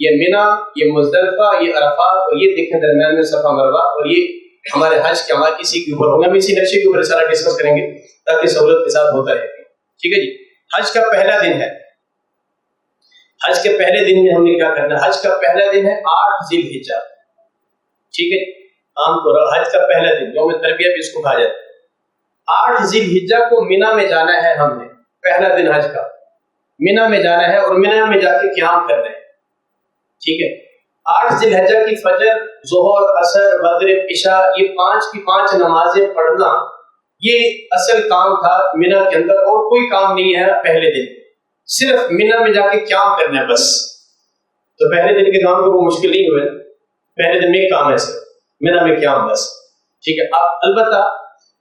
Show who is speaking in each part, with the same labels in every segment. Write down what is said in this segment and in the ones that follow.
Speaker 1: یہ مینا، یہ مزدلفہ، یہ عرفات اور یہ دیکھیں درمیان میں صفا مروہ، اور یہ ہمارے حج کے عمل اسی کے اوپر ہوگا. ہم اسی نقشے کے اوپر سارا ڈسکس کریں گے تاکہ سہولت کے ساتھ ہوتا رہے. ٹھیک ہے جی. حج کا پہلا دن ہے. حج کے پہلے دن میں ہم نے کیا کرنا ہے؟ حج کا پہلا دن ہے 8 ذی الحجہ. ٹھیک ہے. عام طور پر حج کا پہلا دن یوم تربیہ بھی اس کو کہا جاتا ہے. 8 ذی الحجہ کو مینا میں جانا ہے. ہم نے پہلا دن حج کا مینا میں جانا ہے اور مینا میں جا کے قیام کرنا ہے. ٹھیک ہے. 8 ذی الحجہ کی فجر، ظہر، عصر، مغرب، عشاء، یہ 5 کی 5 نمازیں پڑھنا یہ اصل کام تھا مینا کے اندر، اور کوئی کام نہیں ہے پہلے دن. صرف مینا میں جا کے قیام کرنا ہے بس. تو پہلے دن کے کام کو وہ مشکل نہیں ہوئے. پہلے دن میں ایک کام ہے صرف مینا میں قیام بس. ٹھیک ہے. اب البتہ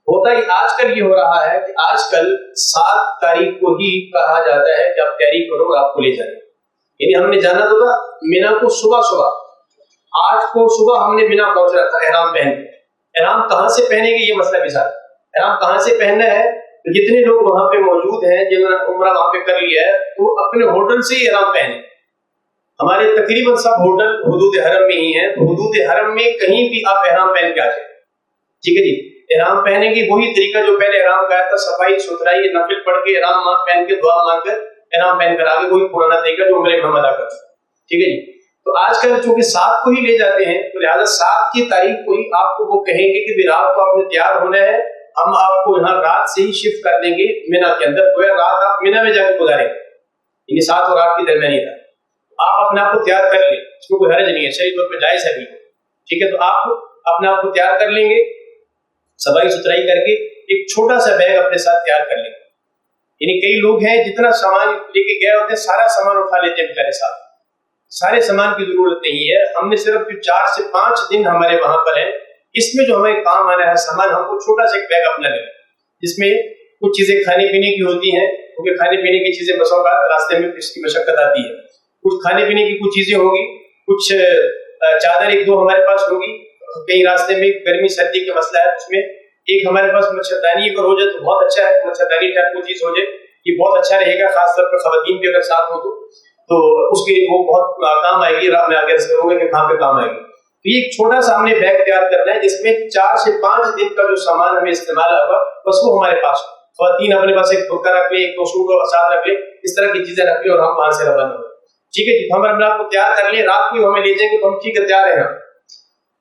Speaker 1: ہوتا ہی آج کل یہ ہو رہا ہے کہ آج کل 7 تاریخ کو ہی کہا جاتا ہے کہ آپ تیاری کرو اور آپ کو لے جائیں. یعنی ہم نے جانا تو تھا مینا کو صبح 8 کو صبح ہم نے مینا پہنچنا تھا احرام پہن کے. احرام کہاں سے پہنیں گے یہ مسئلہ بھی ساتھ. احرام کہاں سے پہننا ہے؟ تو جتنے لوگ وہاں پہ موجود ہیں جنہوں نے عمرہ وہاں پہ کر لیا ہے تو اپنے ہوٹل سے ہی احرام پہنے. ہمارے تقریباً سب ہوٹل حدود حرم میں ہی ہیں، تو حدود حرم میں کہیں بھی آپ احرام پہن کے آ جائیں. ٹھیک ہے جی. احرام پہنیں گے وہی طریقہ جو پہلے احرام کا تھا، صفائی ستھرائی نفل پڑھ کے احرام پہن کے دعا مانگ کر احرام پہن کر آگے وہی پرانا طریقہ جو عمرے میں ہم ادا کرتے ہیں. ٹھیک ہے جی. تو آج کل چونکہ 7 کو ہی لے جاتے ہیں تو لہٰذا 7 کی تاریخ کو ہی آپ کو وہ کہیں گے کہ رات کو آپ نے تیار ہونا ہے، ہم آپ کو یہاں رات سے ہی شفٹ کر دیں گے مینا کے اندر. تو رات آپ مینا میں جا کے گزاریں گے، یعنی 7 اور 8 کی درمیانی رات. آپ اپنے آپ کو تیار کر لیں، اس میں کوئی حرج نہیں ہے، صحیح طور پہ جائز ہے بھی. ٹھیک ہے. تو آپ اپنے آپ کو تیار کر لیں گے صفائی ستھرائی کر کے. ایک چھوٹا سا بیگ اپنے ساتھ تیار کر لیں گے. یعنی کئی لوگ ہیں جتنا سامان لے کے گئے ہوتے ہیں سارا سامان اٹھا لیتے ہیں بیچارے ساتھ. سارے سامان کی ضرورت نہیں ہے. ہم نے صرف 4 سے 5 دن ہمارے وہاں پر ہیں، اس میں جو ہمیں کام آنا ہے سامان، ہم کو چھوٹا سا ایک بیگ اپنا لیں جس میں کچھ چیزیں کھانے پینے کی ہوتی ہیں، کیونکہ کھانے پینے کی چیزیں بسوں کا راستے میں اس کی مشقت آتی ہے. کچھ کھانے پینے کی کچھ چیزیں ہوں گی، کچھ چادر 1-2 ہمارے پاس ہوگی. کہیں راستے میں گرمی سردی کا مسئلہ ہے، اس میں ایک ہمارے پاس مچھردانی اگر ہو جائے تو بہت اچھا ہے. مچھردانی ٹائپ کوئی چیز ہو جائے یہ بہت اچھا رہے گا، خاص طور پر خواتین کے اگر ساتھ ہو تو اس کے وہ بہت کام آئے گی. رات میں آگے کروں گا کہ کہاں پہ کام آئے گی. تو یہ ایک چھوٹا سا ہم نے بیگ تیار کرنا ہے جس میں 4 سے 5 دن کا جو سامان ہمیں استعمال ہوگا بس وہ ہمارے پاس ہو. خواتین اپنے پاس ایک برقع رکھ لیں، ایک سوٹ اور ساتھ رکھ لیں، اس طرح کی چیزیں رکھ لیں اور ہم وہاں سے روانہ ہوں. ٹھیک ہے جی. ہم اپنے آپ کو تیار کر لیں، رات کو ہمیں لے جائیں گے تو ہم ٹھیک ہے تیار ہیں.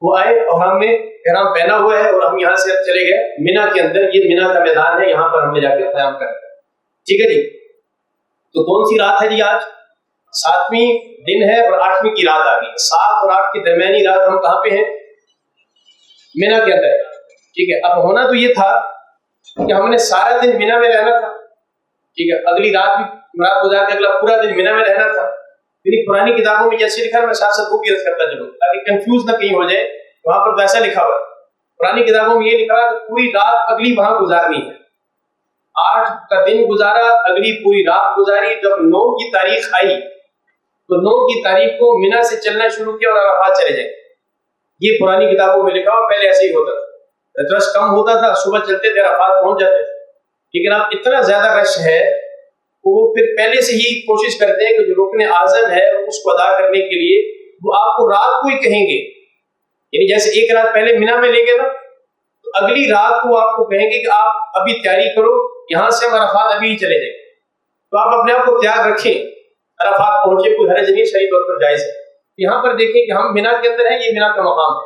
Speaker 1: وہ آئے اور ہم نے احرام پہنا ہوا ہے اور ہم یہاں سے چلے گئے مینا کے اندر. یہ مینا کا میدان ہے، یہاں پر ہم نے جا کے قیام کرنا ہے. ٹھیک ہے جی. تو کون سی رات ہے جی؟ آج 7ویں دن ہے اور 8ویں کی رات آ گئی. 7 اور 8 کی درمیانی رات ہم کہاں پہ ہیں؟ مینا کے اندر. ٹھیک ہے. اب ہونا تو یہ تھا کہ ہم نے سارا دن مینا میں رہنا تھا. ٹھیک ہے. اگلی رات بھی رات گزار کے اگلا پورا دن مینا میں رہنا تھا. یعنی پرانی کتابوں میں جیسے لکھا ہے، میں ساتھ وہ بھی عرض کرتا چلوں تاکہ کنفیوز نہ کہیں ہو جائے. وہاں پر ویسا لکھا ہوا ہے، پرانی کتابوں میں یہ لکھا ہے کہ پوری رات اگلی وہاں گزارنی ہے. 8 کا دن گزارا، اگلی پوری رات گزاری. جب 9 کی تاریخ آئی تو 9 کی تاریخ کو مینا سے چلنا شروع کیا اور عرفات چلے جائیں. یہ پرانی کتابوں میں لکھا ہوا. پہلے ایسے ہی ہوتا تھا، رش کم ہوتا تھا، صبح چلتے تھے عرفات پہنچ جاتے تھے. لیکن اب اتنا زیادہ رش ہے وہ پھر پہلے سے ہی کوشش کرتے ہیں کہ جو رکن اعظم ہے اس کو ادا کرنے کے لیے وہ آپ کو رات کو ہی کہیں گے. یعنی جیسے ایک رات پہلے مینا میں لے گئے نا، تو اگلی رات کو آپ کو کہیں گے کہ آپ ابھی تیاری کرو، یہاں سے ہم عرفات ابھی ہی چلے جائیں. تو آپ اپنے آپ کو تیار رکھیں، عرفات پہنچے، کوئی حرج نہیں، صحیح طور پر جائز ہے. یہاں پر دیکھیں کہ ہم مینا کے اندر ہیں، یہ مینا کا مقام ہے.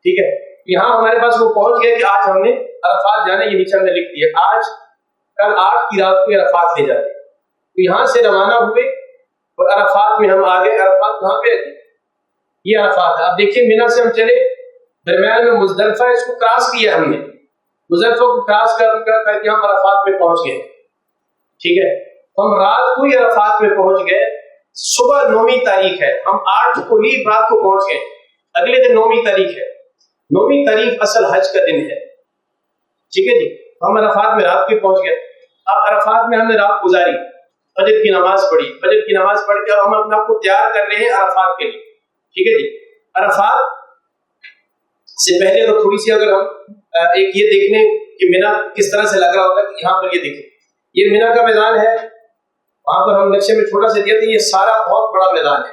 Speaker 1: ٹھیک ہے. یہاں ہمارے پاس وہ پہنچ گیا کہ آج ہم نے عرفات جانا. یہ نیچے ہم نے لکھ دیا آج کل 8 کی رات کو عرفات لے جاتے. تو یہاں سے روانہ ہوئے اور عرفات میں ہم آگے. عرفات کہاں پہ ہے؟ یہ عرفات ہے. اب دیکھیں مینا سے ہم چلے، درمیان میں مزدلفہ، اس کو کراس کیا ہم نے. مزدلفہ کو کراس کر کے ہم عرفات میں پہنچ گئے. ٹھیک ہے. ہم رات کو ہی عرفات میں پہنچ گئے. صبح 9ویں تاریخ ہے، ہم 8 کو ہی رات کو پہنچ گئے. اگلے دن 9ویں تاریخ ہے. 9ویں تاریخ اصل حج کا دن ہے. ٹھیک ہے جی. ہم عرفات میں رات کو پہنچ گئے. اب عرفات میں ہم نے رات گزاری، فجر کی نماز پڑھی. فجر کی نماز پڑھ کے ہم اپنے آپ کو تیار کر رہے ہیں عرفات کے لیے. ٹھیک ہے جی. عرفات سے پہلے تو تھوڑی سی اگر ہم ایک یہ دیکھ لیں کہ مینا کس طرح سے لگ رہا ہوتا ہے، کہ یہاں پر یہ دیکھیں، یہ مینا کا میدان ہے. وہاں پر ہم نقشے میں چھوٹا سے دیا تھا، یہ سارا بہت بڑا میدان ہے.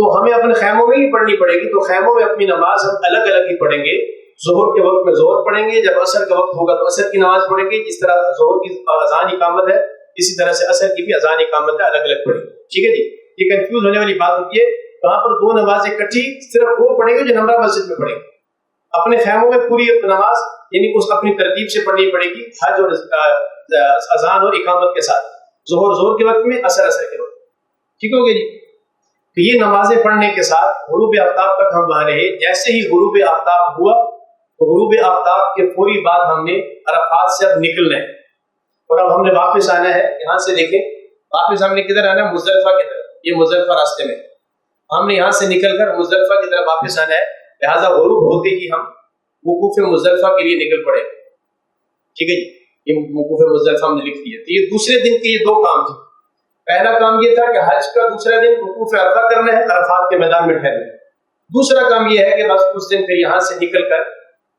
Speaker 1: تو ہمیں اپنے خیموں میں ہی پڑھنی پڑے گی. تو خیموں میں اپنی نماز ہم الگ الگ ہی پڑھیں گے. ظہر کے وقت میں ظہر پڑھیں گے, جب عصر کا وقت ہوگا تو عصر کی نماز پڑھیں گے. جس طرح ظہر کی اذان اقامت ہے اسی طرح سے عصر کی بھی اذان اقامت ہے, الگ الگ پڑھیں گے. ٹھیک ہے جی. یہ کنفیوز ہونے والی بات ہوتی ہے. وہاں پر دو نمازیں اکٹھی صرف وہ پڑھیں گے جو نمرہ مسجد میں پڑھیں گے. اپنے خیموں میں پوری نماز یعنی اس اپنی ترتیب سے پڑھنی پڑے گی, حج اور اذان اور اقامت کے ساتھ. ظہر کے وقت میں, عصر کے وقت. ٹھیک ہو گیا جی. تو یہ نمازیں پڑھنے کے ساتھ غروب آفتاب تک ہم وہاں رہے. جیسے ہی غروب آفتاب ہوا تو غروب آفتاب کے فوری بعد ہم نے عرفات سے اب نکلنا ہے, اور اب ہم نے واپس آنا ہے. یہاں سے دیکھیں, واپس ہم نے کدھر آنا ہے؟ مزدلفہ کی طرف. یہ مزدلفہ راستے میں ہم نے یہاں سے نکل کر مزدلفہ کی طرف واپس آنا ہے. لہٰذا غروب ہوتے ہی ہم وقوف مزدلفہ کے لیے نکل پڑے. ٹھیک ہے جی. یہ وقوف مزدلفہ ہم نے لکھ دیا. تو یہ دوسرے دن کے یہ دو کام تھے. پہلا کام یہ تھا کہ حج کا دوسرا دن وقوف عرفہ کرنا ہے, عرفات کے میدان میں ٹھہرنا ہے. دوسرا کام یہ ہے کہ بس اس دن پھر یہاں سے نکل کر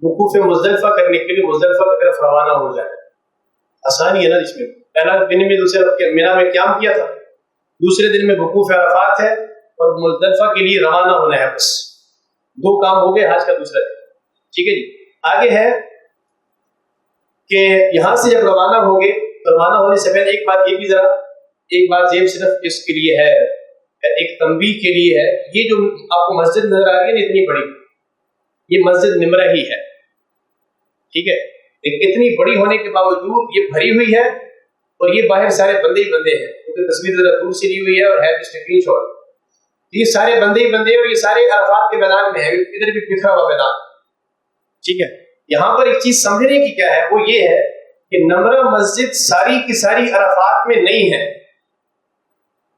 Speaker 1: وقوف مزدلفہ کرنے کے لیے مزدلفہ کی طرف روانہ ہو جائے. آسانی ہے نا اس میں. پہلا دن میں دوسرے مینا میں قیام کیا تھا, دوسرے دن میں وقوف عرفات ہے اور مزدلفہ کے لیے روانہ ہونا ہے. بس دو کام ہو گئے حج کا دوسرا دن. ٹھیک ہے جی. آگے ہے کہ یہاں سے جب روانہ ہوں گے تو روانہ ہونے سے پہلے ایک بات یہ صرف اس کے لیے ہے, ایک تنبیہ کے لیے ہے. یہ جو آپ کو مسجد نظر آ رہی ہے اتنی بڑی, یہ مسجد نمرہ ہی ہے. ٹھیک ہے. اتنی بڑی ہونے کے باوجود یہ بھری ہوئی ہے اور یہ باہر سارے بندے ہی بندے ہیں, کیونکہ تصویر ذرا دور سے لی ہوئی ہے اور ہے اسکرین شاٹ. یہ سارے بندے ہی بندے اور یہ سارے عرفات کے میدان میں ہے, ادھر بھی بکھرا ہوا میدان. ٹھیک ہے. یہاں پر ایک چیز سمجھنے کی کیا ہے, وہ یہ ہے کہ نمرہ مسجد ساری کی ساری عرفات میں نہیں ہے.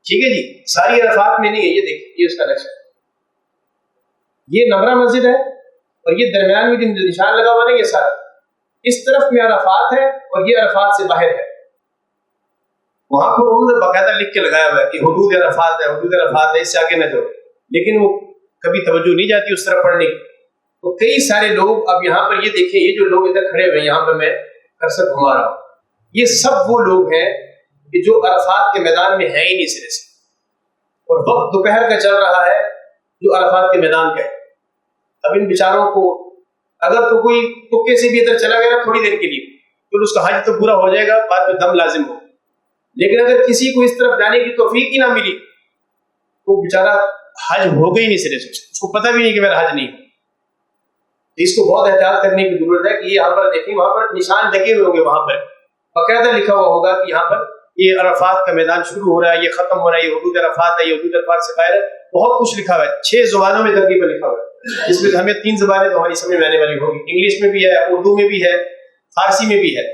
Speaker 1: ٹھیک ہے جی. ساری عرفات میں نہیں ہے. یہ دیکھیں, یہ اس کا نقشہ ہے. یہ نمرہ مسجد ہے اور یہ درمیان میں جو نشان لگا ہوا ہے یہ سارا اس طرف میں عرفات ہے اور یہ عرفات سے باہر ہے. وہاں پر انہوں نے باقاعدہ لکھ کے لگایا ہوا ہے کہ حدود عرفات ہے, حدود عرفات ہے, اس سے آگے نہ جاؤ. لیکن وہ کبھی توجہ نہیں جاتی اس طرح پڑھنے کی. تو کئی سارے لوگ اب یہاں پر یہ دیکھیں, یہ جو لوگ ادھر کھڑے ہوئے ہیں, یہاں پہ میں کرسر گھما رہا ہوں, یہ سب وہ لوگ ہیں کہ جو عرفات کے میدان میں ہیں ہی نہیں سرے سے, اور وقت دوپہر کا چل رہا ہے جو عرفات کے میدان کا ہے. اب ان بیچاروں کو اگر تو کوئی تکے سے بھی ادھر چلا گیا نا تھوڑی دیر کے لیے, تو اس کا حج تو پورا ہو جائے گا, بعد میں دم لازم ہو. لیکن اگر کسی کو اس طرف جانے کی توفیق ہی نہ ملی تو بیچارہ حج ہو گئی نہیں سرے سے, اس کو پتہ بھی نہیں کہ میرا حج نہیں. اس کو بہت احتیاط کرنے کی ضرورت ہے کہ یہ یہاں پر دیکھیں, وہاں پر نشان لگے ہوئے ہوں گے, وہاں پر باقاعدہ لکھا ہوا ہوگا کہ یہاں پر یہ عرفات کا میدان شروع ہو رہا ہے, یہ ختم ہو رہا ہے, یہ حدود عرفات ہے, یہ حدود عرفات سے باہر ہے. بہت کچھ لکھا ہوا ہے, 6 زبانوں میں تقریباً لکھا ہوا ہے. اس میں ہمیں 3 زبانیں تو ہماری سمجھ میں آنے والی ہوگی, انگلش میں بھی ہے, اردو میں بھی ہے, فارسی میں بھی ہے.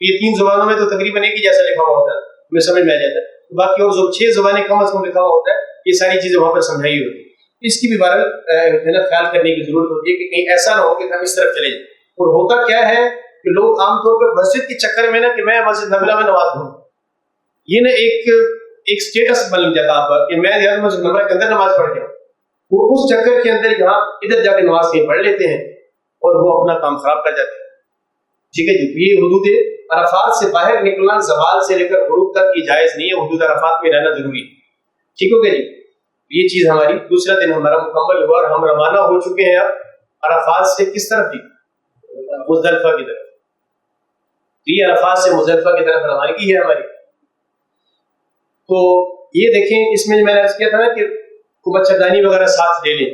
Speaker 1: یہ 3 زبانوں میں تو تقریباً ایک ہی جیسا لکھا ہوا ہوتا ہے, ہمیں سمجھ میں آ جاتا ہے. باقی اور 6 زبانیں کم از کم لکھا ہوا ہوتا ہے, یہ ساری چیزیں وہاں پر سمجھائی ہوتی ہے. اس کی بھی بہرحال خیال کرنے کی ضرورت ہوتی ہے کہ کہیں ایسا نہ ہو کہ ہم اس طرف چلے جائیں. اور ہوتا کیا ہے کہ لوگ عام طور پر مسجد کے چکر میں نا کہ میں مسجد نبویہ میں نماز پڑھوں, یہ نا ایک سٹیٹس بن جاتا ہے کہ میں یار مسجد نبویہ کے اندر نماز پڑھ گیا. وہ اس چکر کے اندر یہاں ادھر جا کے نماز کہیں پڑھ لیتے ہیں اور وہ اپنا کام خراب کر جاتے ہیں. ٹھیک ہے جی. یہ حدود عرفات سے باہر نکلنا زوال سے لے کر غروب تک کی جائز نہیں ہے, حدود عرفات میں رہنا ضروری ہے. ٹھیک ہو گیا جی. یہ چیز ہماری دوسرا دن ہمارا مکمل ہوا اور ہم روانہ ہو چکے ہیں اب عرفات سے کس طرف تھی, مزدلفہ کی طرف. یہ عرفات سے مزدلفہ کی طرف روانگی ہے ہماری. تو یہ دیکھیں, اس میں میں نے عرض کیا تھا نا کہ مچھردانی وغیرہ ساتھ لے لیں.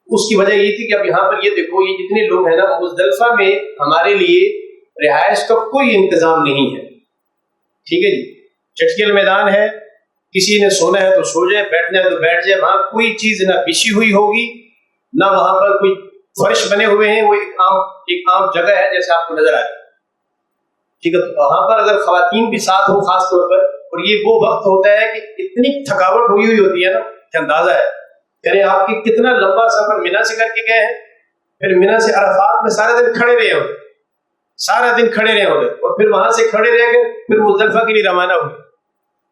Speaker 1: اس کی وجہ یہ تھی کہ اب یہاں پر یہ دیکھو, یہ جتنے لوگ ہیں نا مزدلفہ میں ہمارے لیے رہائش کا کوئی انتظام نہیں ہے. ٹھیک ہے جی. چٹکیل میدان ہے, کسی نے سونا ہے تو سو جائے, بیٹھنا ہے تو بیٹھ جائے. وہاں کوئی چیز نہ بچھی ہوئی ہوگی, نہ وہاں پر کوئی فرش بنے ہوئے ہیں. وہ ایک عام جگہ ہے جیسے آپ کو نظر آ رہی ہے. ٹھیک ہے. وہاں پر اگر خواتین بھی ساتھ ہو خاص طور پر, اور یہ وہ وقت ہوتا ہے کہ اتنی تھکاوٹ ہوئی ہوتی ہے نا کہ اندازہ ہے. یعنی آپ کی کتنا لمبا سفر مینا سے کر کے گئے ہیں, پھر مینا سے عرفات میں سارا دن کھڑے رہے ہوتے, سارا دن کھڑے رہے ہوتے, اور پھر وہاں سے کھڑے رہ کے پھر مزدلفہ کے لیے روانہ ہوئے.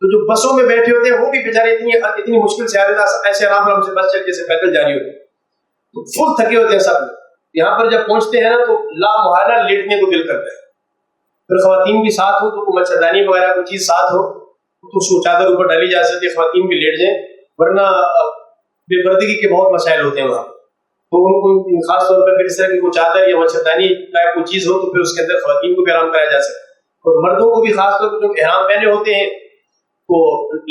Speaker 1: تو جو بسوں میں بیٹھے ہوتے ہیں وہ بھی بیچارے اتنی مشکل سے ایسے آرام سے بس چل کے پیدل جاری ہوتے ہیں, تو فل تھکے ہوتے ہیں سب لوگ. یہاں پر جب پہنچتے ہیں نا تو لا محالہ لیٹنے کو دل کرتا ہے. پھر خواتین بھی ساتھ ہو تو مچھردانی وغیرہ کوئی چیز ساتھ ہو تو اس کو چادر اوپر ڈالی جا سکتی ہے, خواتین بھی لیٹ جائیں. ورنہ بے پردگی کے بہت مسائل ہوتے ہیں وہاں، تو ان کو خاص طور پر اس طرح کی کوئی چادر یا مچھردانی ٹائپ کوئی چیز ہو تو پھر اس کے اندر خواتین کو بھی آرام کرایا جا سکتا ہے، اور مردوں کو بھی خاص طور پر جو احرام پہنے ہوتے ہیں تو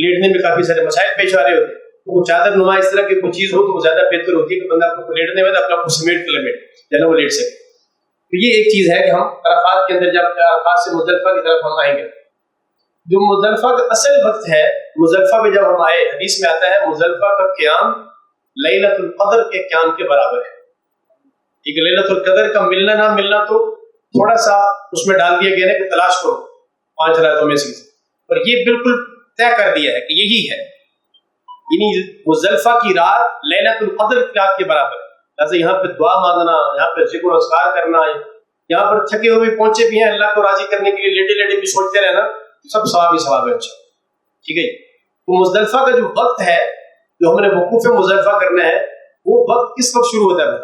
Speaker 1: لیٹنے میں کافی سارے مسائل پیش آ رہے ہوتے ہیں، تو وہ چادر نما اس طرح کی کوئی چیز ہو تو وہ زیادہ بہتر ہوتی ہے کہ بندہ کو لیٹنے میں اپنا کو سمیٹ کے لمیٹ جانا وہ لیٹ سکے۔ تو یہ ایک چیز ہے کہ ہم عرفات کے اندر جب عرفات سے مزدلفہ کی طرف ہم آئیں گے، جو مزدلفہ کا اصل وقت ہے، مزدلفہ میں جب ہم آئے، حدیث میں آتا ہے مزدلفہ کا قیام لیلۃ القدر کے قیام کے برابر ہے۔ ایک لیلۃ القدر کا ملنا نہ ملنا تو تھوڑا سا اس میں ڈال دیا گیا ہے کہ تلاش کرو 5 راتوں میں سے، اور یہ بالکل طے کر دیا ہے کہ یہی ہے، یعنی مزدلفہ کی رات لیلۃ القدر کی رات کے برابر ہے۔ لہٰذا یہاں پہ دعا مانگنا، یہاں پہ ذکر و اذکار کرنا، یہاں پر تھکے ہوئے پہنچے بھی ہیں اللہ کو راضی کرنے کے لیے، لیٹے لیٹے بھی سوچتے رہنا، سب ثواب ہی ثواب ہے انشاءاللہ، ٹھیک ہے جی۔ تو مزدلفہ کا جو وقت ہے جو ہم نے وقوف مزدلفہ کرنا ہے، وہ وقت کس وقت شروع ہوتا ہے؟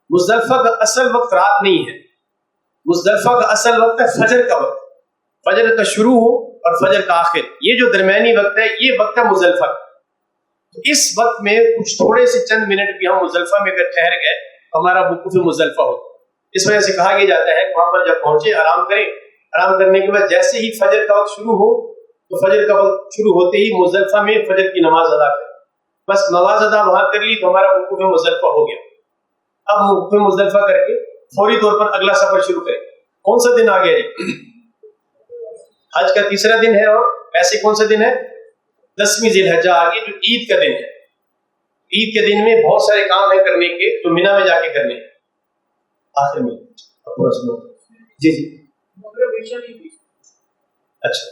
Speaker 1: مزدلفہ کا اصل وقت رات نہیں ہے، مزدلفہ کا اصل وقت ہے فجر کا وقت، فجر کا شروع ہو اور فجر کا آخر، یہ جو درمیانی وقت ہے یہ وقت ہے مزدلفہ۔ اس وقت میں کچھ تھوڑے سے چند منٹ بھی ہم مزدلفہ میں اگر ٹھہر گئے ہمارا وقوف مزدلفہ ہوتا، اس وجہ سے کہا یہ جاتا ہے کہ وہاں پر جب پہنچے آرام کریں، آرام کرنے کے بعد جیسے ہی فجر کا وقت شروع ہو تو فجر کا وقت شروع ہوتے ہی مزدلفہ میں فجر کی نماز ادا کریں، بس نماز ادا وہاں کر لی تو ہمارا وقوف مزدلفہ ہو گیا۔ اب وقوف مزدلفہ کر کے فوری طور پر اگلا سفر شروع کریں۔ کون سا دن آ گیا جی؟ حج کا تیسرا دن ہے، اور ویسے کون سا دن ہے؟ 10ویں ذی الحجہ آ گئی جو عید کا دن ہے۔ عید کے دن میں بہت سارے کام ہیں کرنے کے جو مینا میں جا کے کرنے ہیں۔ آخر میں جی جی اچھا،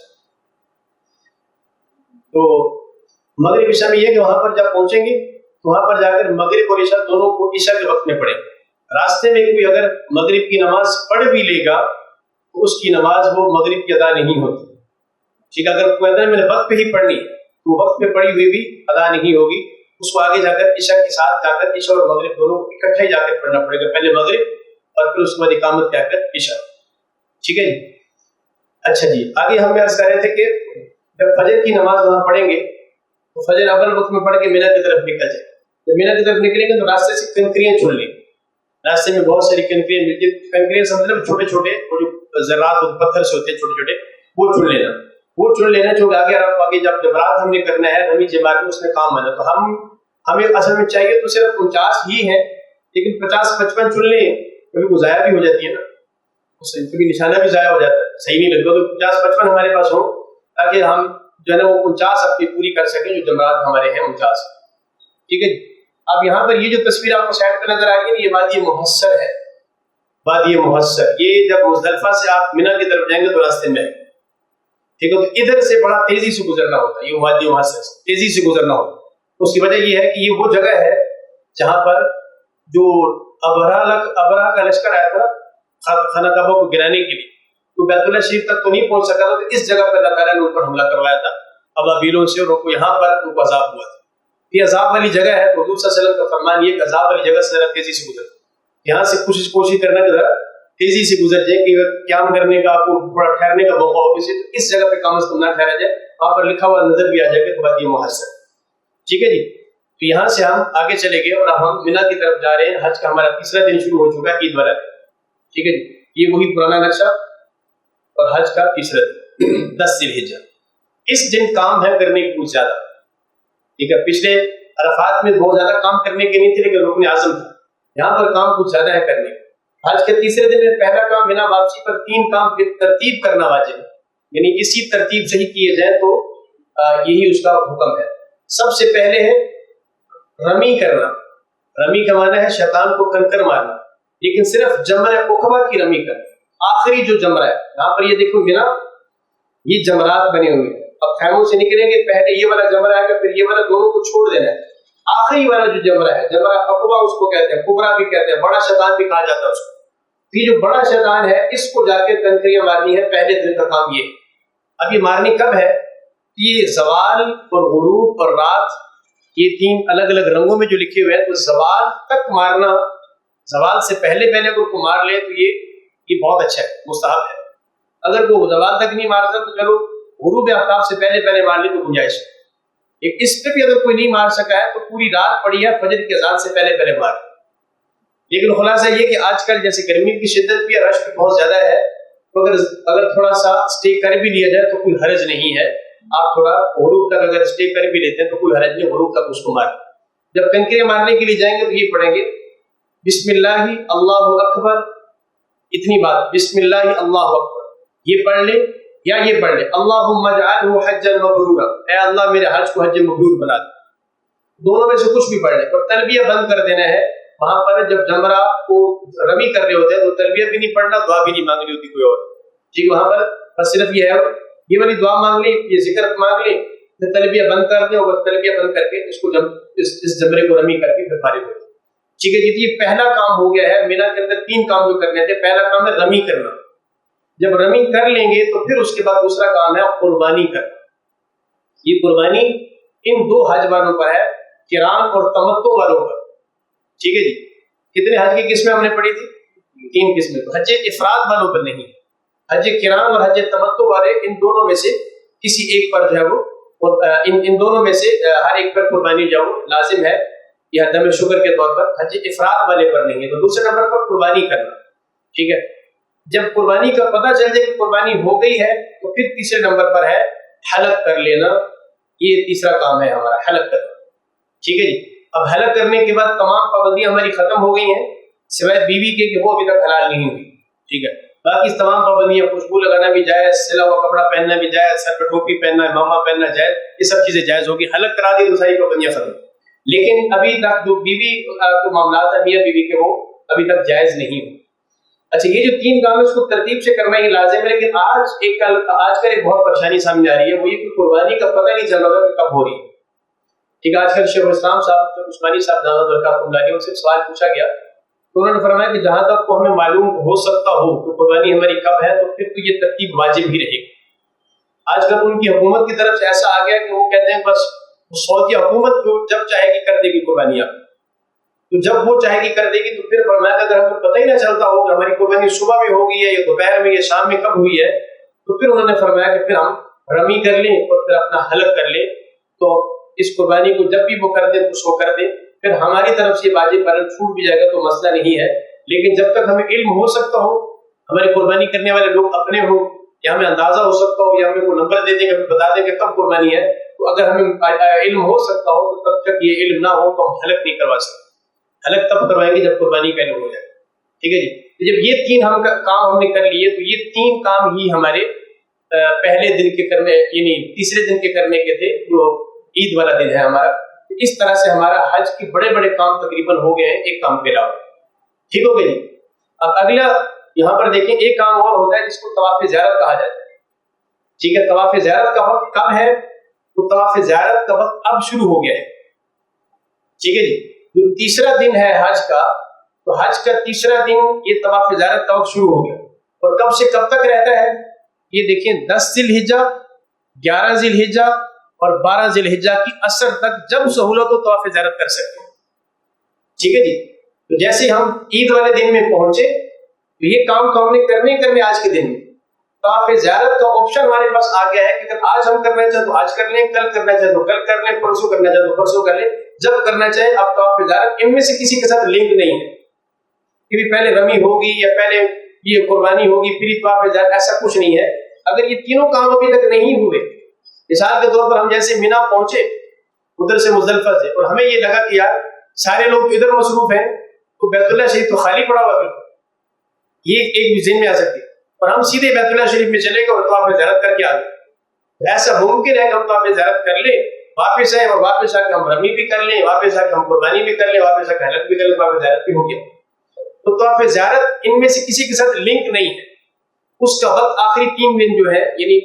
Speaker 1: تو مغرب عشاء میں یہ کہ وہاں پر جب پہنچیں گے تو وہاں پر جا کر مغرب اور عشاء دونوں کو عشاء کے وقت میں پڑھیں۔ راستے میں کوئی اگر مغرب کی نماز پڑھ بھی لے گا تو اس کی نماز وہ مغرب کی ادا نہیں ہوتی، ٹھیک ہے؟ اگر کوئی اگر میں نے وقت پہ ہی پڑھنی ہے تو وقت پہ پڑھی ہوئی بھی ادا نہیں ہوگی، اس کو آگے جا کر عشاء کے ساتھ جا کر عشاء اور مغرب دونوں کو اکٹھے جا کر پڑھنا پڑے گا، پہلے مغرب اور پھر اس کے بعد اقامت کیا کر عشاء، ٹھیک ہے جی۔ اچھا جی، آگے ہم عرض کر رہے تھے کہ جب فجر کی نماز وہاں پڑھیں گے تو فجر اول وقت میں پڑھ کے مینا کی طرف نکل جائے۔ جب مینا کی طرف نکلیں گے تو راستے سے کنکریاں چن لیں، راستے میں بہت ساری کنکریاں ملتی ہیں، کنکریاں سمجھ چھوٹے چھوٹے وہ جو ذرات پتھر سے ہوتے ہیں چھوٹے چھوٹے، وہ چن لینا، وہ چن لینا جو آگے جب جمرات ہم نے کرنا ہے رمی جماعت میں اس میں کام آنا، تو ہمیں اصل میں چاہیے تو صرف 49 ہی ہے، لیکن 50-55 چن لیں، کبھی وہ ضائع بھی ہو جاتی ہے نا، اس سے کبھی نشانہ بھی ضائع ہو جاتا ہے، صحیح نہیں لگتا، تو 50-55 ہمارے پاس ہو تاکہ ہم جو ہے نا وہ 49 اپنی پوری کر سکیں جو جمرات ہمارے ہیں 49، ٹھیک ہے جی۔ اب یہاں پر یہ جو تصویر آپ کو سائڈ پہ نظر آ رہی ہے یہ وادی محسر ہے، وادی محسر، یہ جب مزدلفہ سے آپ مینا کی طرف جائیں گے تو راستے میں ہے، ٹھیک ہے؟ تو ادھر سے بڑا تیزی سے گزرنا ہوتا ہے، یہ وادی محسر سے تیزی سے گزرنا ہوتا ہے۔ اس کی وجہ یہ ہے کہ یہ وہ جگہ ہے جہاں پر جو ابرہ کا لشکر آیا تھا خانہ کعبہ کو گرانے کے لیے، تو بیت اللہ شریف تک تو نہیں پہنچ سکا تھا، تو اس جگہ پر اللہ تعالیٰ نے ان پر حملہ کروایا تھا ابابیلوں سے، اور ان کو یہاں پر ان کو عذاب ہوا تھا۔ یہ عذاب والی جگہ ہے، حضور صلی اللہ علیہ وسلم کا فرمان یہ کہ عذاب والی جگہ سے ذرا تیزی سے گزر، یہاں سے کوشش کرنا کہ ذرا تیزی سے گزر جائے کہ قیام کرنے کا آپ کو تھوڑا ٹھہرنے کا موقع ہو، تو اس جگہ پہ کم از کم نہ ٹھہرا جائے، وہاں پر لکھا ہوا نظر بھی آ جائے کہ وادی محسر، ٹھیک ہے جی۔ تو یہاں سے ہم آگے چلے گئے اور اب ہم مینا کی طرف جا رہے ہیں، حج کا ہمارا تیسرا دن شروع ہو چکا ہے، عید والا دن، ٹھیک ہے جی۔ یہ وہی پرانا نقشہ اور حج کا تیسرا دن 10 ذی الحجہ، اس دن کام ہے کرنے کی کچھ زیادہ، ٹھیک ہے؟ پچھلے عرفات میں بہت زیادہ کام کرنے کے نہیں تھے لیکن رکن اعظم تھا، یہاں پر کام کچھ زیادہ ہے کرنے۔ حج کے تیسرے دن میں پہلا کام مینا واپسی پر 3 کام ترتیب کرنا واجب ہے، یعنی اسی ترتیب سے ہی کیے جائیں تو یہی اس کا حکم ہے۔ سب سے پہلے ہے رمی کرنا، رمی کا معنی ہے شیطان کو کنکر مارنا، لیکن صرف جمرہ عقبہ کی رمی کرنا، آخری جو جمرہ ہے، یہاں پر یہ دیکھو مینا یہ جمرات بنے ہوئے ہیں، اب خیموں سے نکلیں گے پہلے یہ والا جمرہ ہے پھر یہ والا، دونوں کو چھوڑ دینا ہے، آخری والا جو جمرہ ہے جمرہ عقبہ اس کو کہتے ہیں، کبرا بھی کہتے ہیں، بڑا شیطان بھی کہا جاتا ہے اس کو۔ یہ جو بڑا شیطان ہے اس کو جا کے کنکریاں مارنی ہے، پہلے دن کا کام یہ۔ اب یہ مارنی کب ہے؟ یہ زوال اور غروب اور رات، یہ 3 الگ الگ رنگوں میں جو لکھے ہوئے ہیں، تو زوال تک مارنا، زوال سے پہلے اگر کو مار لے تو یہ بہت اچھا ہے، مستحب ہے۔ اگر وہ زوال تک نہیں مارتا تو چلو غروب آفتاب سے پہلے مار لے تو گنجائش ہے، اس پہ بھی اگر کوئی نہیں مار سکا ہے تو پوری رات پڑی ہے، فجر کی اذان سے پہلے پہلے مار. لیکن خلاصہ یہ کہ آج کل جیسے گرمی کی شدت بھی ہے، رش بھی بہت زیادہ ہے، تو اگر تھوڑا سا اسٹے کر بھی لیا جائے تو کوئی حرج نہیں ہے. آپ تھوڑا غروب تک اگر اسٹے کر بھی لیتے ہیں تو کوئی حرج نہیں، غروب تک اس کو مار. جب کنکریاں مارنے کے لیے جائیں گے تو یہ پڑھیں گے بسم اللہ اللہ اکبر، اتنی بات بسم اللہ اللہ اکبر یہ پڑھ لیں، یا یہ پڑھ لیں اللہم اجعلہ حجا مبرورا، اے اللہ میرے حج کو حج مبرور بنا دے. دونوں میں سے کچھ بھی پڑھ لیں. اور تلبیہ بند کر دینا ہے وہاں پر جب جمرہ کو رمی کر رہے ہوتے ہیں تو تلبیہ بھی نہیں پڑھنا، دعا بھی نہیں مانگنی ہوتی کوئی اور. ٹھیک، وہاں پر بس صرف یہ ہے یہ والی دعا مانگ لیں، یہ ذکر مانگ لیں، پھر تلبیہ بند کر دیں، اور تلبیہ بند کر کے اس کو جب اس جمرے کو رمی کر کے پھر فارغ ہو جائیں. ٹھیک ہے جی. یہ پہلا کام ہو گیا ہے. مینا کے اندر 3 کام جو کرنے تھے. پہلا کام ہے رمی کرنا. جب رمی کر لیں گے تو پھر اس کے بعد دوسرا کام ہے قربانی کرنا. یہ قربانی ان 2 حج والوں پر ہے، قران اور تمتع والوں پر. ٹھیک ہے جی. کتنے حج کی قسمیں ہم نے پڑھی تھی؟ 3 قسمیں. تو حج افراد والوں پر نہیں، حج قران اور حج تمتع والے ان دونوں میں سے کسی ایک پر جو ہے وہ ان دونوں میں سے ہر ایک پر قربانی جو لازم ہے، یہ دم شکر کے طور پر. حج افراد والے پر نہیں ہے. تو دوسرے نمبر پر قربانی کرنا. ٹھیک ہے. جب قربانی کا پتہ چل جائے کہ قربانی ہو گئی ہے تو پھر تیسرے نمبر پر ہے حلق کر لینا. یہ تیسرا کام ہے ہمارا، حلق کرنا. ٹھیک ہے جی. اب حلق کرنے کے بعد تمام پابندیاں ہماری ختم ہو گئی ہیں سوائے بیوی کے کہ وہ ابھی تک حلال نہیں ہوئی. ٹھیک ہے. باقی تمام پابندیاں، خوشبو لگانا بھی جائز، سلا ہوا کپڑا پہننا بھی جائز، سر پہ ٹوپی پہننا، امامہ پہننا جائز، یہ سب چیزیں جائز ہوگی. حلق کرا دی تو ساری پابندیاں ختم. لیکن ابھی تک جو بیوی کو معاملات ہے میاں بیوی کے، وہ ابھی تک جائز نہیں ہوئی. اچھا، یہ جو 3 کام ہے اس کو ترتیب سے کرنا ہی لازم ہے. لیکن آج کل ایک بہت پریشانی سامنے آ رہی ہے، وہ یہ کہ قربانی کا پتہ نہیں چل رہا کہ کب ہو رہی ہے. ٹھیک ہے. آج کل شیخ الاسلام صاحب عثمانی صاحب دامت برکاتہ اللہ علیہ ان سے سوال پوچھا گیا تو انہوں نے فرمایا کہ جہاں تک کو ہمیں معلوم ہو سکتا ہو کہ قربانی ہماری کب ہے تو پھر تو یہ ترتیب واجب ہی رہے گی. آج کل ان کی حکومت کی طرف سے ایسا آ گیا کہ وہ کہتے ہیں بس سعودی حکومت جو جب چاہے گی کر دے گی قربانی. آپ تو جب وہ چاہے گی کر دے گی. تو پھر فرمایا کہ اگر ہمیں پتہ ہی نہ چلتا ہو کہ ہماری قربانی صبح میں ہوگی ہے یا دوپہر میں یا شام میں کب ہوئی ہے، تو پھر انہوں نے فرمایا کہ پھر ہم رمی کر لیں اور پھر اپنا حلق کر لیں. تو اس قربانی کو جب بھی وہ کر دیں تو اس کو کر دیں. پھر ہماری طرف سے واجب پر چھوٹ بھی جائے گا تو مسئلہ نہیں ہے. لیکن جب تک ہمیں علم ہو سکتا ہو، ہمارے قربانی کرنے والے لوگ اپنے ہوں، یا ہمیں اندازہ ہو سکتا ہو، یا ہمیں کوئی نمبر دے دیں کہ بتا دیں کہ کب قربانی ہے، تو اگر ہمیں علم ہو سکتا ہو تو تب تک یہ علم نہ ہو تو ہم حلق نہیں کروا سکتے. حلق تب کروائیں گے جب قربانی کا علم ہو جائے. ٹھیک ہے جی. جب یہ 3 کام ہم نے کر لیے تو یہ 3 کام ہی ہمارے پہلے دن کے کرنے، یعنی تیسرے دن کے کرنے کے تھے جو عید والا دن ہے ہمارا. اس طرح سے ہمارا حج کے بڑے بڑے کام تقریباً ہو گئے ہیں ایک کام کے علاوہ. ٹھیک ہو گئی. اب اگلا یہاں پر دیکھیں ایک کام اور ہوتا ہے جس کو طواف زیارت کہا جاتا ہے. ٹھیک ہے. طواف زیارت کا وقت کب ہے؟ تو طواف زیارت کا وقت اب شروع ہو گیا ہے. ٹھیک ہے جی. جو تیسرا دن ہے حج کا، تو حج کا تیسرا دن یہ طواف زیارت کا وقت شروع ہو گیا. اور کب سے کب تک رہتا ہے؟ یہ دیکھیں 10 ذی الحجہ، 11 ذی الحجہ اور 12 ذی الحجہ کی عصر تک جب سہولت ہو طواف زیارت کر سکتے ہیں. ٹھیک ہے جی. تو جیسے ہم عید والے دن میں پہنچے تو یہ کام تو ہم نے کرنے آج کے دن میں. طواف زیارت کا آپشن ہمارے پاس آ گیا ہے کہ اگر آج ہم کرنا چاہیں تو آج کر لیں، کل کرنا چاہیں تو کل کر لیں، پرسوں کرنا چاہیں تو پرسوں کر لیں، جب کرنا چاہیں. اب طواف زیارت ان میں سے کسی کے ساتھ لنک نہیں ہے کہ پہلے رمی ہوگی یا پہلے یہ قربانی ہوگی پھر طواف زیارت، ایسا کچھ نہیں ہے. اگر یہ تینوں کام ابھی تک نہیں ہوئے، مثال کے طور پر ہم جیسے مینا پہنچے ادھر سے مزدلفہ سے، اور ہمیں یہ لگا کہ یار سارے لوگ ادھر مصروف ہیں تو بیت اللہ شریف تو خالی پڑا ہوا، بالکل یہ ایک بھی ذہن میں آ سکتی ہے، اور ہم سیدھے بیت اللہ شریف میں چلے گئے اور طواف زیارت کر کے آ گئے. ایسا ممکن ہے کہ ہم طواف زیارت کر لیں، واپس آئیں اور واپس آ کے ہم رمی بھی کر لیں، واپس آ کے ہم قربانی بھی کر لیں، واپس آ کے حلق بھی کر لیں، طواف زیارت بھی ہو گیا. تو طواف زیارت ان میں سے کسی کے ساتھ لنک نہیں ہے. اس کا وقت آخری 3 دن جو ہے، یعنی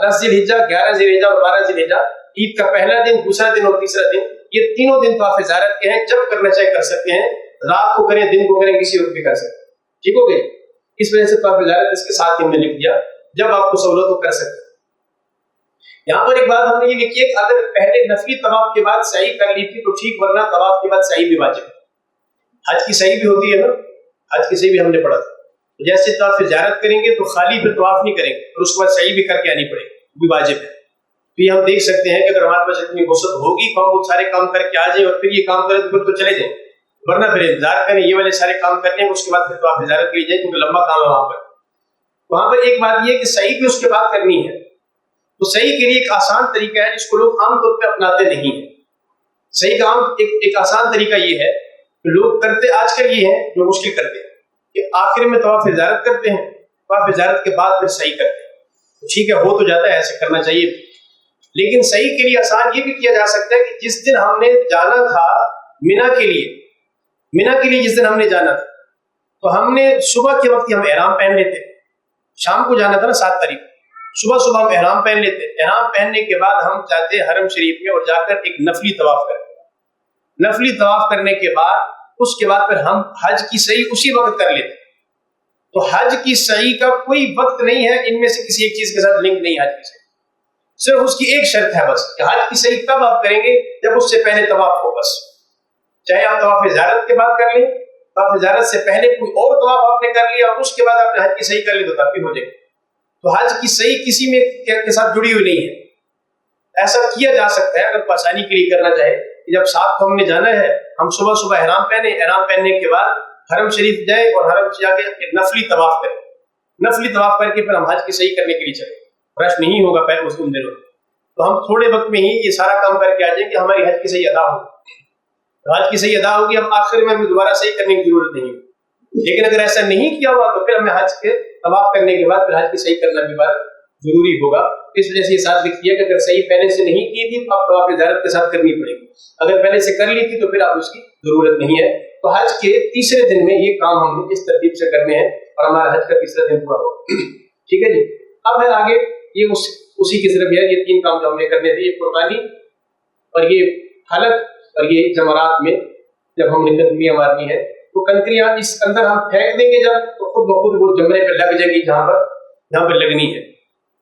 Speaker 1: 10 ذی الحجہ، 11 ذی الحجہ اور 12 ذی الحجہ، عید کا پہلا دن، دوسرا دن اور تیسرا دن، یہ تینوں دن طواف زیارت کے ہیں. جب کرنا چاہے کر سکتے ہیں، رات کو کریں، دن کو کریں، کسی وقت بھی کر سکتے ہیں. ٹھیک ہو گئی. اس وجہ سے طواف زیارت اس کے ساتھ ہم نے لکھ دیا، جب آپ کو سہولت ہو کر سکتے ہیں. یہاں پر ایک بات ہم نے یہ لکھی ہے کہ اگر پہلے نفلی طواف کے بعد سعی کر لی تھی تو ٹھیک، ورنہ طواف کے بعد سعی بھی واجب ہے. حج کی سعی بھی ہوتی ہے نا، حج کی سعی بھی ہم نے پڑھا تھا. جیسے طواف زیارت کریں گے تو خالی پھر طواف نہیں کریں گے، اور اس کے بعد سعی بھی کر کے آنی پڑے گی، وہ بھی واجب ہے. تو یہ ہم دیکھ سکتے ہیں کہ اگر ہمارے پاس اتنی وسعت ہوگی تو ہم وہ سارے کام کر کے آ جائیں اور پھر یہ کام کریں تو پھر تو چلے جائیں، ورنہ پھر انتظار کریں یہ والے سارے کام کر لیں اس کے بعد پھر تو آپ زیارت کے لیے جائیں کیونکہ لمبا کام ہے وہاں پر ایک بات یہ ہے کہ صحیح بھی اس کے بعد کرنی ہے. تو صحیح کے لیے ایک آسان طریقہ ہے جس کو لوگ عام طور پہ اپناتے نہیں ہیں. صحیح کا ایک آسان طریقہ یہ ہے کہ لوگ کرتے آج کل یہ ہے جو مشکل کرتے ہیں کہ آخر میں طواف زیارت کرتے ہیں، طواف زیارت کے بعد پھر صحیح کرتے ہیں. ٹھیک ہے ہو تو جاتا ہے، ایسے کرنا چاہیے، لیکن صحیح کے لیے آسان یہ بھی کیا جا سکتا ہے کہ جس دن ہم نے جانا تھا مینا کے لیے جس دن ہم نے جانا تھا تو ہم نے صبح کے وقت ہم احرام پہن لیتے. شام کو جانا تھا نا 7 تاریخ، صبح ہم احرام پہن لیتے. احرام پہننے کے بعد ہم جاتے حرم شریف میں اور جا کر ایک نفلی طواف کرتے. نفلی طواف کرنے کے بعد اس کے بعد پھر ہم حج کی صحیح اسی وقت کر لیتے. تو حج کی صحیح کا کوئی وقت نہیں ہے، ان میں سے کسی ایک چیز کے ساتھ لنک نہیں ہے حج کی صحیح. صرف اس کی ایک شرط ہے بس کہ حج کی صحیح تب آپ کریں گے جب اس سے پہلے طواف ہو. بس چاہے آپ طواف زیارت کے بعد کر لیں، طواف زیارت سے پہلے کوئی اور طواف آپ نے کر لیا اور اس کے بعد آپ نے حج کی صحیح کر لی تو تب بھی ہو جائے گی. تو حج کی صحیح کسی میں کے ساتھ جڑی ہوئی نہیں ہے. ایسا کیا جا سکتا ہے اگر آسانی کے لیے کرنا چاہے کہ جب 7 کو ہم نے جانا ہے ہم صبح احرام پہنے، احرام پہننے کے بعد حرم شریف جائیں اور حرم سے جا کے ایک نفلی طواف کریں. نفلی طواف کر کے پھر ہم حج کی صحیح کرنے کے لیے چلیں. رش نہیں ہوگا پہلے اس دن دنوں تو ہم تھوڑے وقت میں ہی یہ سارا کام کر کے آ جائیں کہ ہماری حج کی صحیح ادا ہوگی. حج کی صحیح ادا ہوگی، ہم آخر میں ہمیں دوبارہ صحیح کرنے کی ضرورت نہیں ہوگی. لیکن اگر ایسا نہیں کیا ہوا تو پھر ہمیں حج کے طواف کرنے کے بعد پھر حج کی صحیح کرنا بھی بات ضروری ہوگا. اس وجہ سے یہ ساتھ لکھ دیا کہ اگر صحیح پہلے سے نہیں کی تھی تو آپ طواف زیارت کے ساتھ کرنی پڑے گی، اگر پہلے سے کر لی تھی تو پھر آپ اس کی ضرورت نہیں ہے. تو حج کے تیسرے دن میں یہ کام ہم اس ترتیب سے کرنے ہیں اور ہمارا حج کا تیسرا دن پورا ہوگا. ٹھیک ہے جی. اب ہے آگے یہ اسی کی طرف ہے. یہ 3 کام جو ہم نے کرنے تھے، یہ قربانی اور یہ حلق اور یہ جمرات میں جب ہم نے کنکریاں مارنی ہے تو کنکریاں اس اندر ہم پھینک دیں گے جب تو خود بخود وہ جمرے پہ لگ جائے گی جہاں پر لگنی ہے.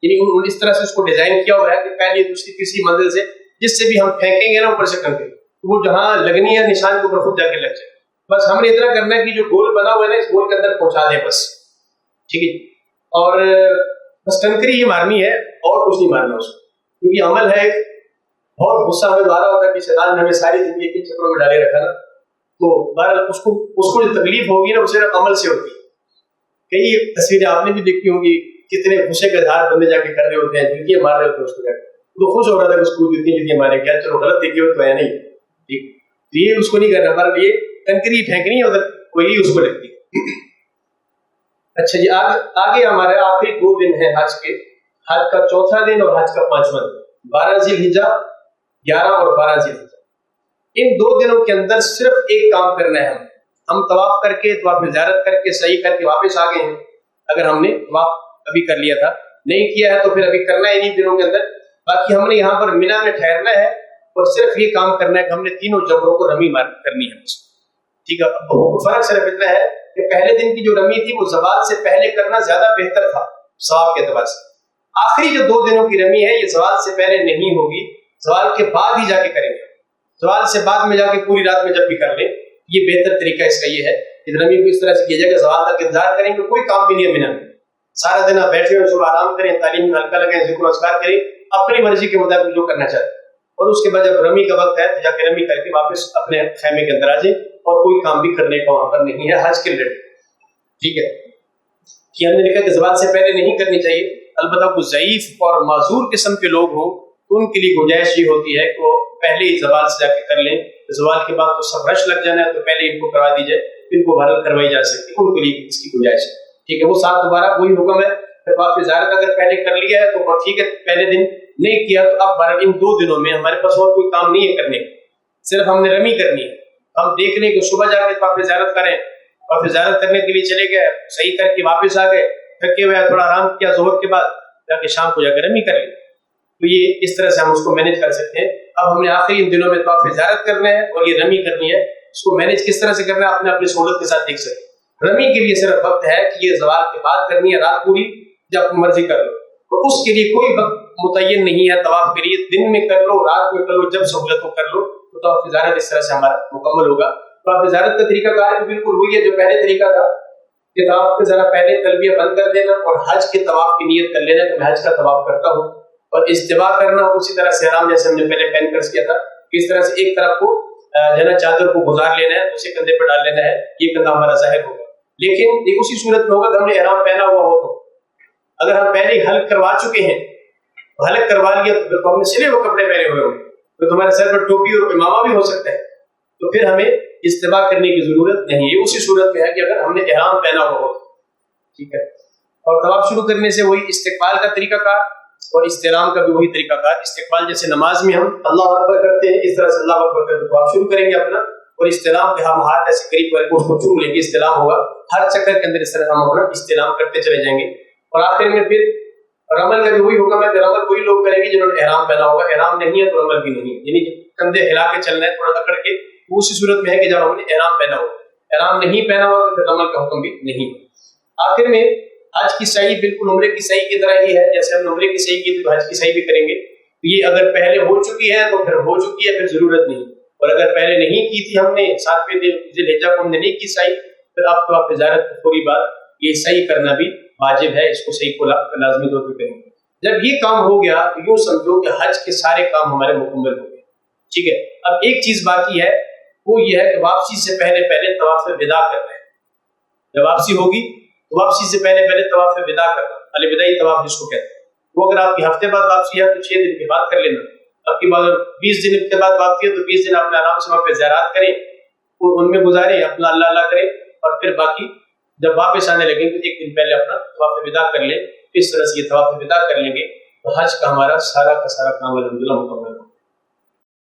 Speaker 1: یعنی اس طرح سے اس کو ڈیزائن کیا ہوا ہے کہ پہلی دوسری تیسری منزل سے جس سے بھی ہم پھینکیں گے نا اوپر سے کنکری وہ جہاں لگنی ہے نشان کے اوپر خود جا کے لگ جائے. بس ہم نے اتنا کرنا ہے کہ جو گول بنا ہوا ہے نا اس گول کے اندر پہنچا دیں بس. ٹھیک ہے. اور بس کنکری ہی مارنی ہے اور کچھ نہیں مارنا اس کو، کیونکہ عمل ہے بہت غصہ ہمیں دوبارہ ہوتا ہے کہ شیطان نے ہمیں ساری زندگی کے چکروں میں ڈالے رکھا نا. تو بہرحال اس کو جو تکلیف ہوگی نا وہ صرف عمل سے ہوگی. کئی تصویریں آپ نے بھی دیکھی ہوں گی، کتنے غصے کے دھار بندے جا کے کر رہے ہوتے ہیں، جوتیاں مار رہے ہوتے ہیں اس کو جا کے. تو خوش ہو رہا تھا کہ اس کو جوتیاں مارے گیا، چلو غلط دیکھی ہو تو ہے نہیں. ٹھیک. یہ اس کو نہیں کرنا، ہمارے لیے کنکری پھینکنی ہے اگر وہی اس کو لگتی ہے. اچھا جی. آگے ہمارے آخری 2 دن ہیں حج کے. حج کا 4تھا دن اور حج کا 5واں دن، 12 ذی الحجہ، 11 اور 12 ذی الحجہ. ان 2 دنوں کے اندر صرف ایک کام کرنا ہے. ہم طواف کر کے طواف زیارت کر کے صحیح کر کے واپس آ گئے ہیں. اگر ہم نے طواف ابھی کر لیا تھا، نہیں کیا ہے تو پھر ابھی کرنا ہے انہیں دنوں کے اندر. باقی ہم نے یہاں پر مینا میں ٹھہرنا ہے اور صرف یہ کام کرنا ہے کہ ہم نے تینوں جمروں کو رمی کرنی ہے. ٹھیک ہے. فرق صرف اتنا ہے کہ پہلے دن کی جو رمی تھی وہ زوال سے پہلے کرنا زیادہ بہتر تھا ثواب کے اعتبار سے. آخری جو 2 دنوں کی رمی ہے یہ زوال سے پہلے نہیں ہوگی، زوال کے بعد ہی جا کے کریں گے. زوال سے بعد میں جا کے پوری رات میں جب بھی کر لیں یہ بہتر طریقہ اس کا یہ ہے کہ رمی کو اس طرح سے کیا جائے کہ زوال تک انتظار کریں گے. کوئی کام بھی نہیں ہے مینا میں، سارا دن آپ بیٹھے ہوئے صبح آرام کریں، تعلیم میں ہلکا لگیں، ذکر و اذکار کریں اپنی مرضی کے مطابق جو کرنا چاہتے ہیں. اور اس کے بعد جب رمی کا وقت ہے تو جا کے رمی کر کے واپس اپنے خیمے کے اندر آ جائیں اور کوئی کام بھی کرنے کا وہاں پر نہیں ہے حج کے ریلیٹڈ. ٹھیک ہے. کہ ہم نے لکھا کہ زوال سے پہلے نہیں کرنی چاہیے. البتہ کچھ ضعیف اور معذور قسم کے لوگ ہوں تو ان کے لیے گنجائش یہ ہوتی ہے کہ وہ پہلے ہی زوال سے جا کے کر لیں. زوال کے بعد تو سب رش لگ جانا ہے تو پہلے ان کو کروا دی جائے، ان کو بھرل کروائی جا سکتی ہے، ان کے لیے اس کی گنجائش ہے. ٹھیک ہے. وہ ساتھ دوبارہ وہی حکم ہے کہ آپ زیارت اگر پہلے کر لیا ہے تو ٹھیک ہے، پہلے دن نہیں کیا تو اب ان 2 دنوں میں ہمارے پاس اور کوئی کام نہیں ہے کرنے کا، صرف ہم نے رمی کرنی ہے. ہم دیکھ لیں کہ صبح جا کے طواف زیارت کریں اور زیارت کرنے کے لیے چلے گئے، صحیح کر کے واپس آ گئے، تھکے ہوئے تھوڑا آرام کیا ظہر کے بعد، جا کے شام کو جا کے رمی کر لیں. تو یہ اس طرح سے ہم اس کو مینیج کر سکتے ہیں. اب ہم نے آخری ان دنوں میں طواف زیارت کرنا ہے اور یہ رمی کرنی ہے. اس کو مینیج کس طرح سے کرنا ہے آپ نے اپنی سہولت کے ساتھ دیکھ سکتے ہیں. رمی کے لیے صرف وقت ہے کہ یہ زوال کے بعد کرنی ہے، رات پوری جب مرضی کر لو. تو اس کے لیے کوئی وقت متعین نہیں ہے طواف کے لیے، دن میں کر لو، رات میں کر لو، جب سہولت ہو کر لو. تو طواف زیارت اس طرح سے ہمارا مکمل ہوگا. طواف زیارت کا طریقہ کار بھی بالکل وہی ہے جو پہلے طریقہ تھا کہ طواف کے ذرا پہلے تلبیہ بند کر دینا اور حج کے طواف کی نیت کر لینا کہ میں حج کا طواف کرتا ہوں. اور استوا کرنا اسی طرح سے احرام جیسے ہم نے پہلے پہن کر کیا تھا، اس طرح سے ایک طرف کو جو ہے نا چادر کو گزار لینا ہے، اسے کندھے پہ ڈال لینا ہے، یہ کندھا ہمارا ظاہر ہوگا. لیکن یہ اسی صورت میں ہوگا کہ ہم نے احرام پہنا ہوا ہو. تو اگر ہم پہلے ہی حلق کروا چکے ہیں، حلق کروا لیا تو ہم نے سلے ہوئے کپڑے پہنے ہوئے ہوں تو تمہارے سر پر ٹوپی اور امامہ بھی ہو سکتا ہے، تو پھر ہمیں استوا کرنے کی ضرورت نہیں ہے. اسی صورت میں ہے کہ اگر ہم نے احرام پہنا ہوا ہو. ٹھیک ہے. اور طواف شروع کرنے سے وہی استقبال کا طریقہ کار اور استلام کا بھی وہی طریقہ کار. استقبال جیسے نماز میں ہم اللہ اکبر کرتے ہیں، اس طرح سے اللہ اکبر کرتے طواف شروع کریں گے اپنا، اور استلام پہ ہم ہاتھ ایسے قریب کر کے اس کو چوم لیں گے، استلام ہوگا. ہر چکر کے اندر اس طرح ہم اپنا استلام کرتے چلے جائیں گے. اور آخر میں پھر رمل کا بھی وہی ہوگا. میں رمل وہی لوگ کریں گے جنہوں نے احرام پہنا ہوگا. احرام نہیں ہے تو رمل بھی نہیں ہے، یعنی کندھے ہلا کے چلنا ہے تھوڑا اکڑ کے. اسی صورت میں ہے کہ جب ہم نے احرام پہنا ہو. احرام نہیں پہنا ہوا تو رمل کا حکم بھی نہیں. آخر میں حج کی صحیح بالکل عمرے کی صحیح کی طرح ہی ہے. جیسے ہم نے عمرے کی صحیح کی تو حج کی صحیح بھی کریں گے. یہ اگر پہلے ہو چکی ہے تو پھر ہو چکی ہے، پھر ضرورت نہیں. اور اگر پہلے نہیں کی تھی ہم نے 7ویں دن ذی الحجہ کو ہم نے نہیں کی صحیح، پھر اب تو آپ زیارت تھوڑی بات یہ صحیح کرنا بھی واجب ہے. اس کو صحیح کو لازمی طور پہ کریں گے. جب یہ کام ہو گیا تو یوں سمجھو کہ حج کے سارے کام ہمارے مکمل ہو گئے. ٹھیک ہے. اب ایک چیز باقی ہے، وہ یہ ہے کہ واپسی سے پہلے طواف وداع کرنا ہے. جب واپسی ہوگی تو واپسی سے پہلے طواف وداع کرنا، الوداعی طواف جس کو کہتے ہیں. وہ اگر آپ کی ہفتے بعد واپسی ہے تو 6 دن کے بعد کر لینا. اب کی بات 20 دن کے بعد واپسی ہے تو 20 دن اپنے آرام سے وہاں پہ زیارات کریں، ان میں گزاریں، اپنا اللہ اللہ کریں، اور پھر باقی جب واپس آنے لگیں تو 1 دن پہلے اپنا طواف وداع کر لیں. اس طرح سے یہ طواف وداع کر لیں گے تو حج کا ہمارا سارا کا سارا کام الحمدللہ مکمل ہو.